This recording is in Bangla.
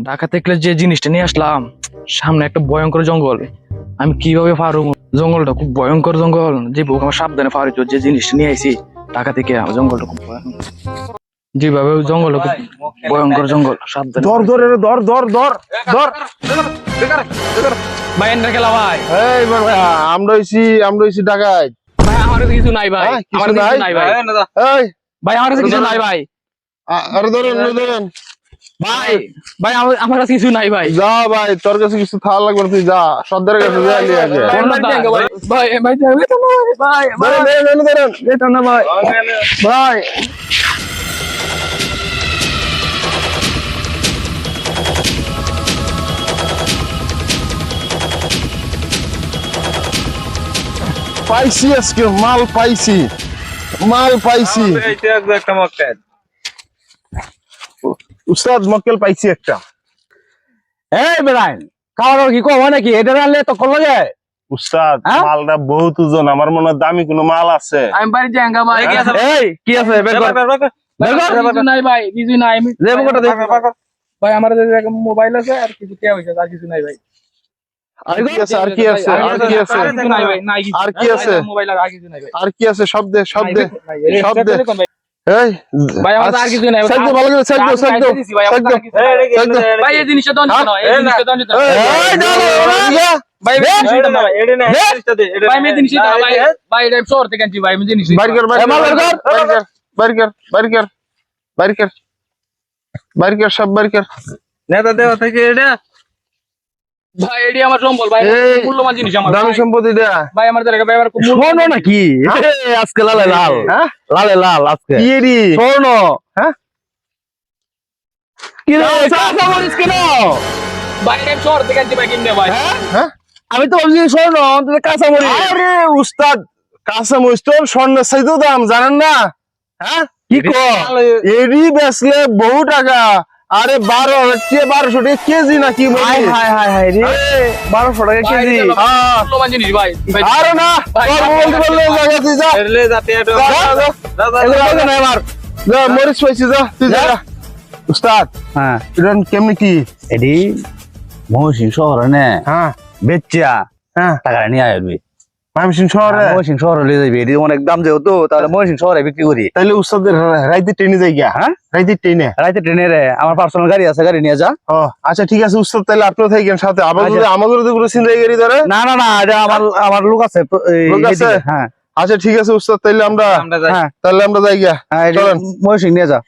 ঢাকা থেকে যে জিনিসটা নিয়ে আসলাম, সামনে একটা ভয়ঙ্কর জঙ্গল। আমি কিভাবে পারবো? জঙ্গলটা খুব ভয়ঙ্কর জঙ্গল, যে বুক আমার সাবধানে পারি। যে জিনিসটা নিয়ে আইছি ঢাকা থেকে, আমার জঙ্গলটা খুব ভয়ঙ্কর। যেভাবে জঙ্গলটা খুব ভয়ঙ্কর জঙ্গল, সাবধানে। ধর ধর এরে ধর ধর ধর ধর ভাই এন্ডার খেলা ভাই। এই ভাই আমরা হইছি ঢাকায়। ভাই আমার কাছে কিছু নাই ভাই, হ্যাঁ, কিছু আমার কাছে কিছু নাই ভাই। এই ভাই আমার কাছে কিছু নাই ভাই। আরে ধরেন ভাই ভাই আমার কাছে কিছু নাই ভাই। যা ভাই, তোর কাছে কিছু থাকা লাগবে না, তুই যা সর্দারের কাছে যা নিয়ে আগে। ভাই ভাই ধরেন না ভাই ভাই পাইছি, আজকে মাল পাইছি। উস্তাদ মক্কেল পাইছি একটা। এই বেড়াইন খাওয়া কি কম হয় নাকি? এটা রাখলে তো কল যায়। উস্তাদ হ্যাঁ? মালটা বহুত ওজন, আমার মনে হয় দামি কোনো মাল আছে। আমি বাড়ি যাঙ্গা ভাই। এই কি আছে বের কর বের কর। কিছু নাই ভাই, কিছু নাই। আমি দেব কটা দেব। ভাই আমার মোবাইল আছে আর কিছু কে হইছে, আর কিছু নাই ভাই। আর কি আছে? আর কি আছে? আর কি আছে? কিছু নাই ভাই, নাই কিছু। আর কি আছে? মোবাইল আর কিছু নাই ভাই। আর কি আছে? শব্দে শব্দে ভাই শব্দে এই ভাই আমার আর কিছু নাই। সাইড দে, ভালো করে সাইড দে, সাইড দে, সাইড দে। ভাই এই জিনিসটা দন না, এই জিনিসটা দন না। এই দাও ভাই এই জিনিসটা না ভাই, এটা না, ভাই এই জিনিসটা না ভাই। ভাই এটা শহর থেকে আনছি ভাই, এই জিনিস। বাইর কর, বাইর কর, সব বাইর কর। নেতা দেওয়া থেকে এটা ভাই এডি আমার সম্বল ভাই, এই মূল্যবান জিনিস আমার দামি ভাই। সম্পত্তি দেয়া। ভাই আমার জায়গা ভাই, আমার খুব স্বর্ণ মূল্যবান নাকি? আজকে লালে লাল, হ্যাঁ লালে লাল আজকে কি রে? স্বর্ণ। হ্যাঁ কি রে চাচা বলিস কেন? ভাই এটা শহর থেকে আনছি ভাই, কিনে ভাই। হ্যাঁ আমি তো ভাবছি স্বর্ণ, তুমি কাঁচা মরি। আরে উস্তাদ, কাঁচা মরিচ তো স্বর্ণের চাইতেও দাম, জানেন না? হ্যাঁ কি কর? এডি বেচলে বহু টাকা। আরে 1200 টাকা কেজি নাকি? হাই হাই হাই হাই রে 1200 টাকা কেজি। হ্যাঁ মূল্যবান জিনিস ভাই। ভাই আরে না, তোর বলতে বললে জায়গা তুই যা। এরলে যাতে এটা এগুলো লাগে না আমার। যা মরিচ পাইছি, যা তুই যা। উস্তাদ হ্যাঁ এটা কেমনি কি? এডি মহসিং শহরে নে হ্যাঁ বেচ্চা হ্যাঁ টাকা নিয়ে আসবি। ময়মনসিংহ শহরে। মহসিং শহরে নিয়ে যাবি, এডি অনেক দাম যেহেতু, তাহলে মহসিং শহরে বিক্রি করি। তাইলে উস্তাদের রাইতে ট্রেনে যাই গিয়া। হ্যাঁ রাইতে ট্রেনে। রাইতে ট্রেনে রে আমার পার্সোনাল গাড়ি আছে, গাড়ি নিয়ে যা। ও আচ্ছা ঠিক আছে উস্তাদ, তাহলে আপনার থাকেন সাথে। আবার আচ্ছা। যদি আমাদের যদি কোনো চিন্তাই গাড়ি ধরে। না না না, এটা আমার লোক আছে লোক আছে? হ্যাঁ আচ্ছা ঠিক আছে উস্তাদ, তাইলে আমরা আমরা যাই। হ্যাঁ তাহলে আমরা যাই গিয়া। হ্যাঁ চলেন। মহসিং নিয়ে যা।